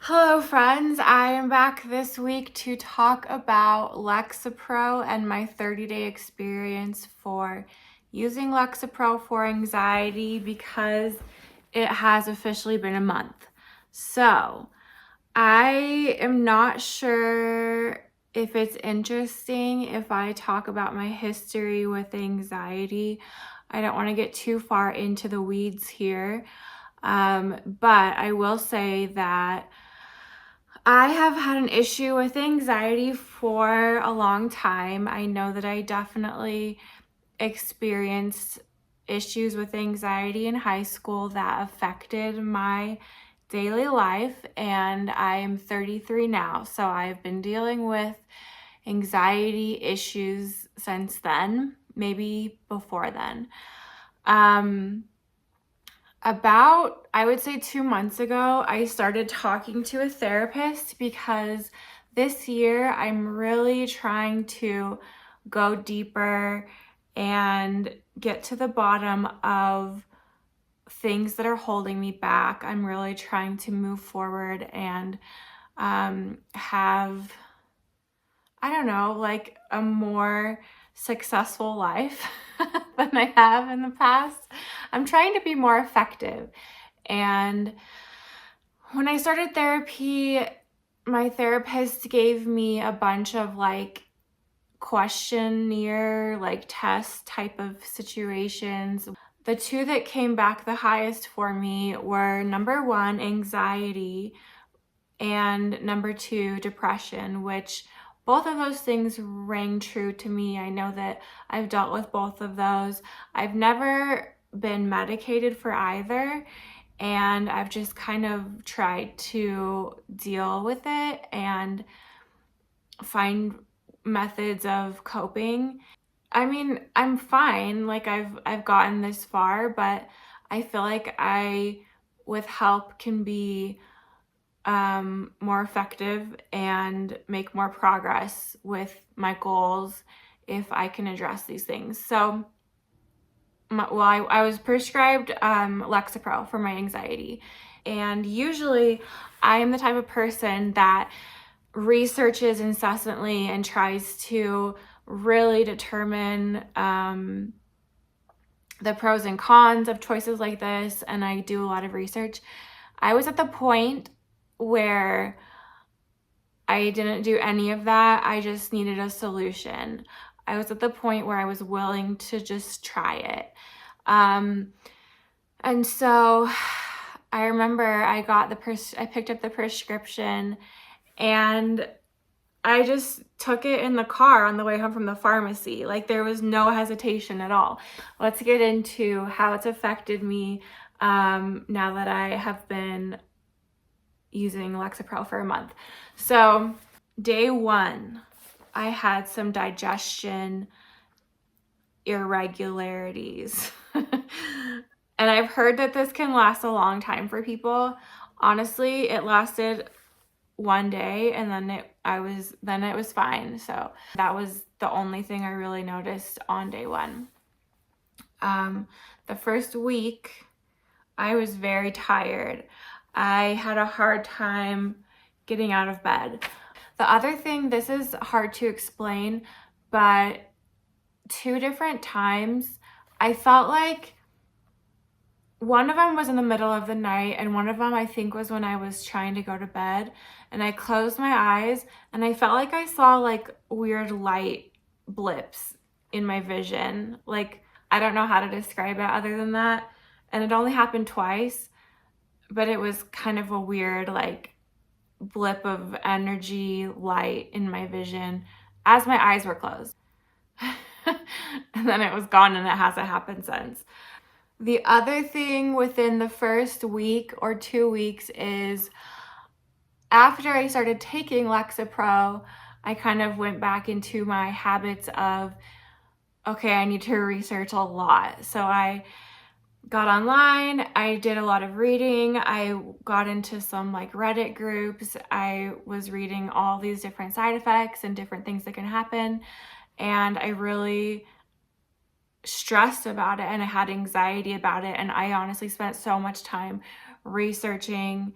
Hello friends, I am back this week to talk about Lexapro and my 30-day experience for using Lexapro for anxiety because it has officially been a month. So I am not sure if it's interesting if I talk about my history with anxiety. I don't want to get too far into the weeds here, but I will say that I have had an issue with anxiety for a long time. I know that I definitely experienced issues with anxiety in high school that affected my daily life, and I am 33 now, so I've been dealing with anxiety issues since then, maybe before then. About, I would say 2 months ago, I started talking to a therapist because this year I'm really trying to go deeper and get to the bottom of things that are holding me back. I'm really trying to move forward and have, I don't know, like a more successful life than I have in the past. I'm trying to be more effective. And when I started therapy, my therapist gave me a bunch of like questionnaire, like test type of situations. The two that came back the highest for me were number one, anxiety, and number two, depression, which both of those things rang true to me. I know that I've dealt with both of those. I've never been medicated for either, and I've just kind of tried to deal with it and find methods of coping. I mean, I'm fine. Like I've gotten this far, but I feel like I with help can be more effective and make more progress with my goals if I can address these things. So, I was prescribed Lexapro for my anxiety. And usually I am the type of person that researches incessantly and tries to really determine the pros and cons of choices like this. And I do a lot of research. I was at the point where I didn't do any of that. I just needed a solution. I was at the point where I was willing to just try it. And so I remember I picked up the prescription and I just took it in the car on the way home from the pharmacy. Like there was no hesitation at all. Let's get into how it's affected me now that I have been using Lexapro for a month. So day one, I had some digestion irregularities. And I've heard that this can last a long time for people. Honestly, it lasted one day and then it was fine. So that was the only thing I really noticed on day one. The first week, I was very tired. I had a hard time getting out of bed. The other thing, this is hard to explain, but 2 different times, I felt like one of them was in the middle of the night and one of them I think was when I was trying to go to bed, and I closed my eyes and I felt like I saw like weird light blips in my vision. Like I don't know how to describe it other than that. And it only happened twice, but it was kind of a weird like blip of energy light in my vision as my eyes were closed. And then it was gone and it hasn't happened since. The other thing within the first week or 2 weeks is after I started taking Lexapro, I kind of went back into my habits of, okay, I need to research a lot. So I got online, I did a lot of reading, I got into some like Reddit groups, I was reading all these different side effects and different things that can happen, and I really stressed about it and I had anxiety about it, and I honestly spent so much time researching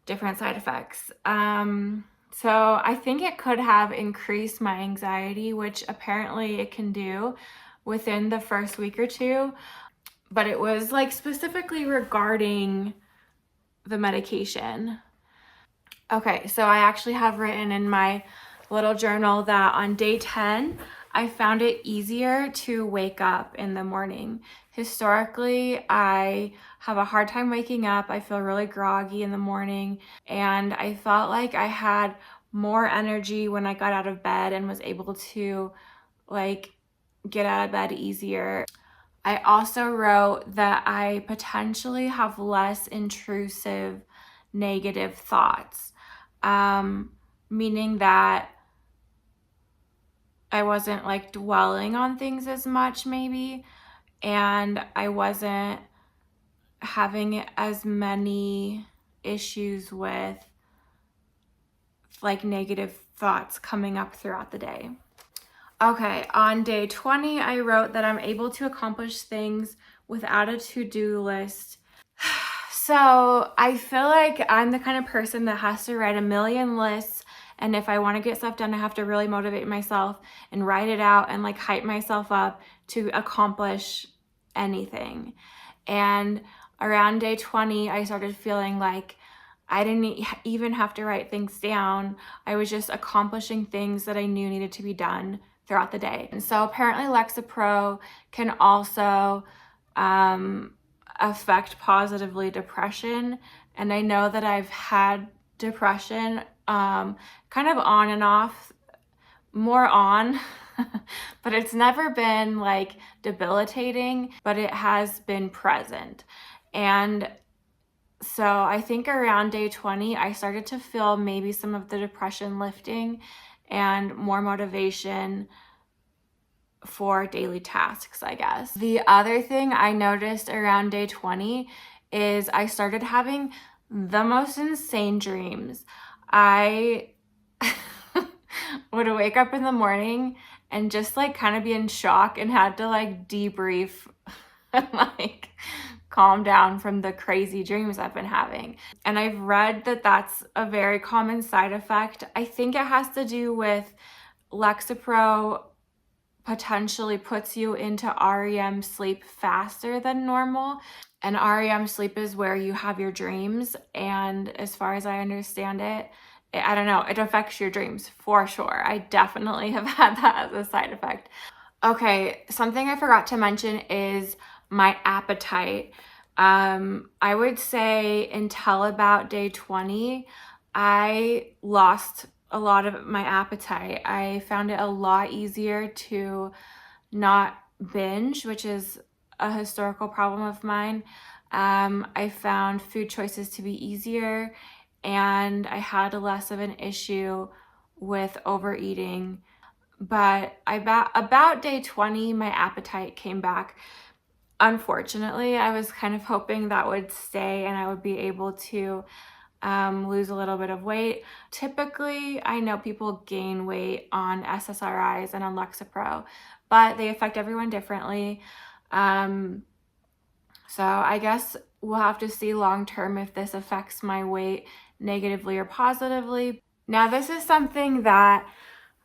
different side effects. So I think it could have increased my anxiety, which apparently it can do within the first week or two. But it was like specifically regarding the medication. Okay, so I actually have written in my little journal that on day 10, I found it easier to wake up in the morning. Historically, I have a hard time waking up. I feel really groggy in the morning, and I felt like I had more energy when I got out of bed and was able to like get out of bed easier. I also wrote that I potentially have less intrusive negative thoughts, meaning that I wasn't like dwelling on things as much maybe, and I wasn't having as many issues with like negative thoughts coming up throughout the day. Okay, on day 20, I wrote that I'm able to accomplish things without a to-do list. So I feel like I'm the kind of person that has to write a million lists, and if I want to get stuff done, I have to really motivate myself and write it out and like hype myself up to accomplish anything. And around day 20, I started feeling like I didn't even have to write things down. I was just accomplishing things that I knew needed to be done throughout the day. And so apparently Lexapro can also affect positively depression. And I know that I've had depression kind of on and off, more on, but it's never been like debilitating, but it has been present. And so I think around day 20, I started to feel maybe some of the depression lifting and more motivation for daily tasks, I guess. The other thing I noticed around day 20 is I started having the most insane dreams. I would wake up in the morning and just like kind of be in shock and had to like debrief and like calm down from the crazy dreams I've been having. And I've read that that's a very common side effect. I think it has to do with Lexapro potentially puts you into REM sleep faster than normal. And REM sleep is where you have your dreams. And as far as I understand it, I don't know, it affects your dreams for sure. I definitely have had that as a side effect. Okay, something I forgot to mention is my appetite. I would say until about day 20, I lost a lot of my appetite. I found it a lot easier to not binge, which is a historical problem of mine. I found food choices to be easier, and I had less of an issue with overeating. But about day 20, my appetite came back. Unfortunately, I was kind of hoping that would stay and I would be able to lose a little bit of weight. Typically, I know people gain weight on SSRIs and on Lexapro, but they affect everyone differently. So I guess we'll have to see long term if this affects my weight negatively or positively. Now, this is something that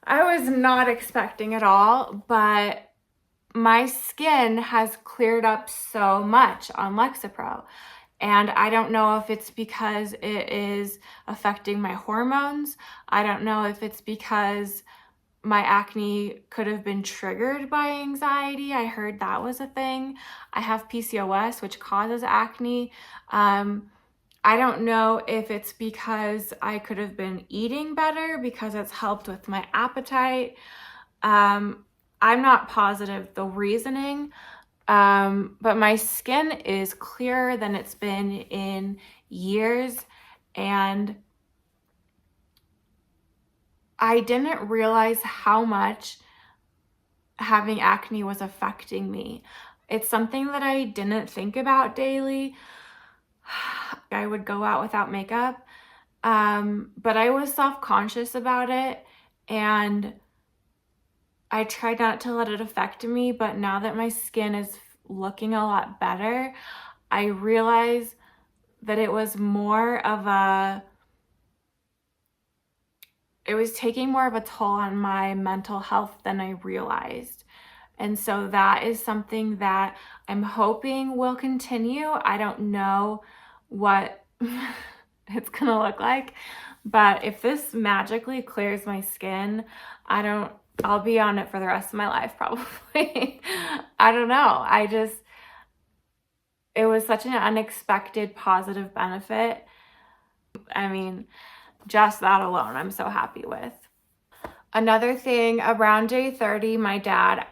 I was not expecting at all, but my skin has cleared up so much on Lexapro. And I don't know if it's because it is affecting my hormones. I don't know if it's because my acne could have been triggered by anxiety. I heard that was a thing. I have PCOS, which causes acne. I don't know if it's because I could have been eating better because it's helped with my appetite. I'm not positive the reasoning, but my skin is clearer than it's been in years, and I didn't realize how much having acne was affecting me. It's something that I didn't think about daily. I would go out without makeup, but I was self-conscious about it, and I tried not to let it affect me. But now that my skin is looking a lot better, I realize that it was more of a it was taking more of a toll on my mental health than I realized. And so that is something that I'm hoping will continue. I don't know what it's gonna look like, but if this magically clears my skin, I'll be on it for the rest of my life probably. I don't know. It was such an unexpected positive benefit. I mean, just that alone, I'm so happy with. Another thing, around day 30, my dad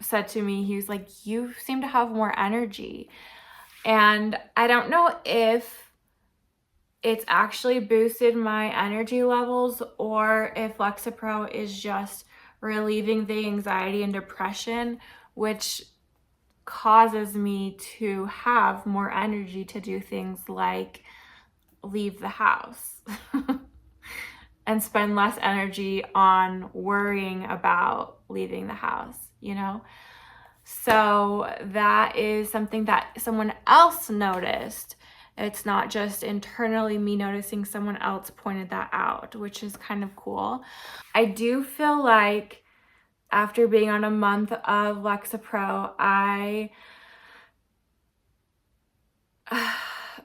said to me, he was like, you seem to have more energy. And I don't know if it's actually boosted my energy levels or if Lexapro is just relieving the anxiety and depression, which causes me to have more energy to do things like leave the house and spend less energy on worrying about leaving the house, you know? So that is something that someone else noticed. It's not just internally me noticing, someone else pointed that out, which is kind of cool. I do feel like after being on a month of Lexapro, I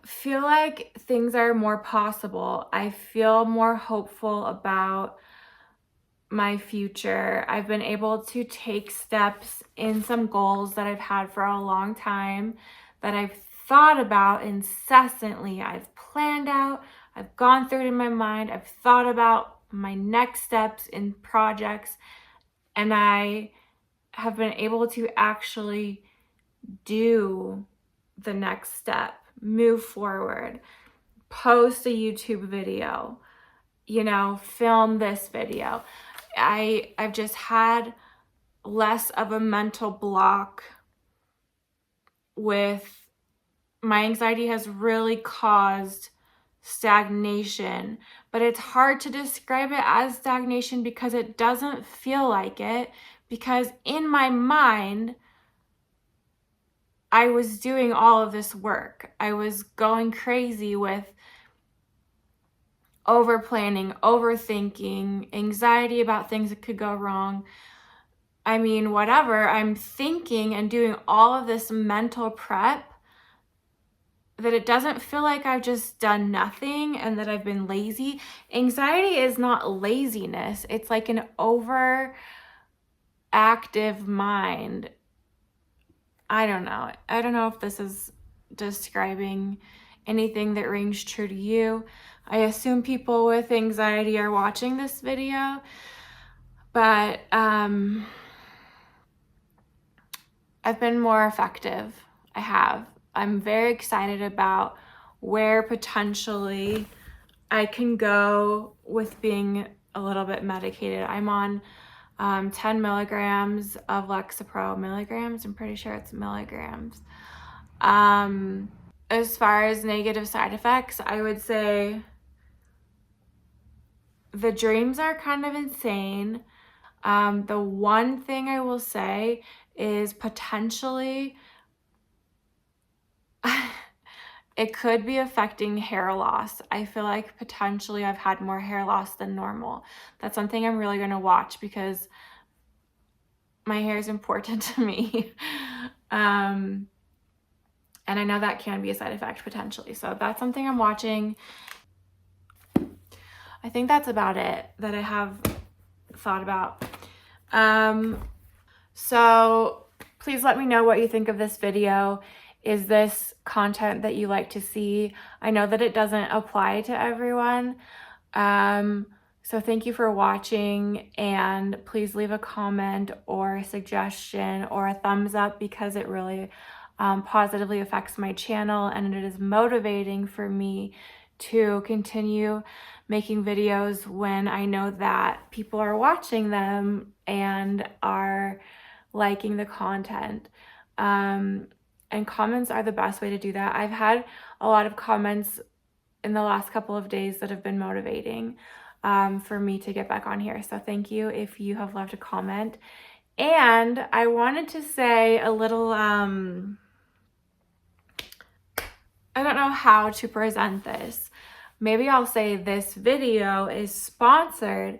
feel like things are more possible. I feel more hopeful about my future. I've been able to take steps in some goals that I've had for a long time, that I've thought about incessantly. I've planned out, I've gone through it in my mind, I've thought about my next steps in projects, and I have been able to actually do the next step, move forward, post a YouTube video, you know, film this video. I've just had less of a mental block with my anxiety has really caused stagnation, but it's hard to describe it as stagnation because it doesn't feel like it, because in my mind, I was doing all of this work. I was going crazy with over planning, overthinking, anxiety about things that could go wrong. I mean, whatever. I'm thinking and doing all of this mental prep that it doesn't feel like I've just done nothing and that I've been lazy. Anxiety is not laziness. It's like an overactive mind. I don't know. I don't know if this is describing anything that rings true to you. I assume people with anxiety are watching this video, but I've been more effective. I have. I'm very excited about where potentially I can go with being a little bit medicated. I'm on 10 milligrams of Lexapro. Milligrams? I'm pretty sure it's milligrams. As far as negative side effects, I would say the dreams are kind of insane. The one thing I will say is potentially it could be affecting hair loss. I feel like potentially I've had more hair loss than normal. That's something I'm really going to watch because my hair is important to me. And I know that can be a side effect potentially. So that's something I'm watching. I think that's about it that I have thought about. So please let me know what you think of this video. Is this content that you like to see? I know that it doesn't apply to everyone. So thank you for watching, and please leave a comment or a suggestion or a thumbs up because it really positively affects my channel, and it is motivating for me to continue making videos when I know that people are watching them and are liking the content. And comments are the best way to do that. I've had a lot of comments in the last couple of days that have been motivating for me to get back on here. So thank you if you have left a comment. And I wanted to say a little, I don't know how to present this, maybe I'll say this video is sponsored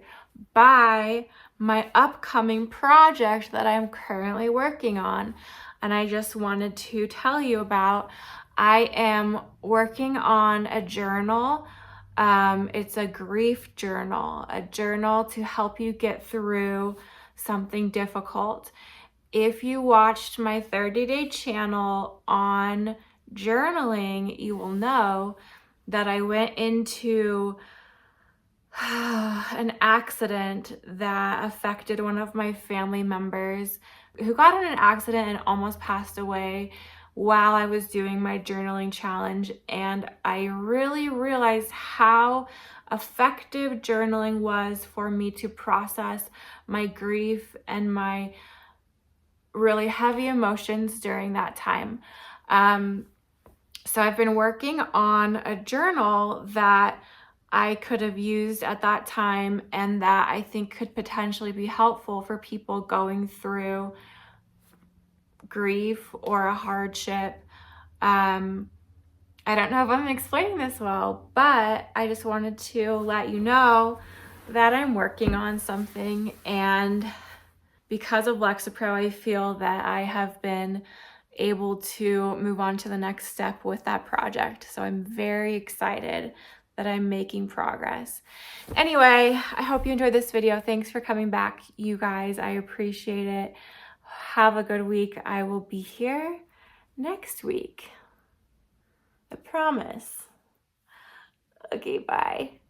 by my upcoming project that I'm currently working on. And I just wanted to tell you about, I am working on a journal. It's a grief journal, a journal to help you get through something difficult. If you watched my 30-day channel on journaling, you will know that I went into an accident that affected one of my family members who got in an accident and almost passed away while I was doing my journaling challenge. And I really realized how effective journaling was for me to process my grief and my really heavy emotions during that time. So I've been working on a journal that I could have used at that time and that I think could potentially be helpful for people going through grief or a hardship. I don't know if I'm explaining this well, but I just wanted to let you know that I'm working on something, and because of Lexapro, I feel that I have been able to move on to the next step with that project. So I'm very excited that I'm making progress. Anyway, I hope you enjoyed this video. Thanks for coming back, you guys. I appreciate it. Have a good week. I will be here next week. I promise. Okay, bye.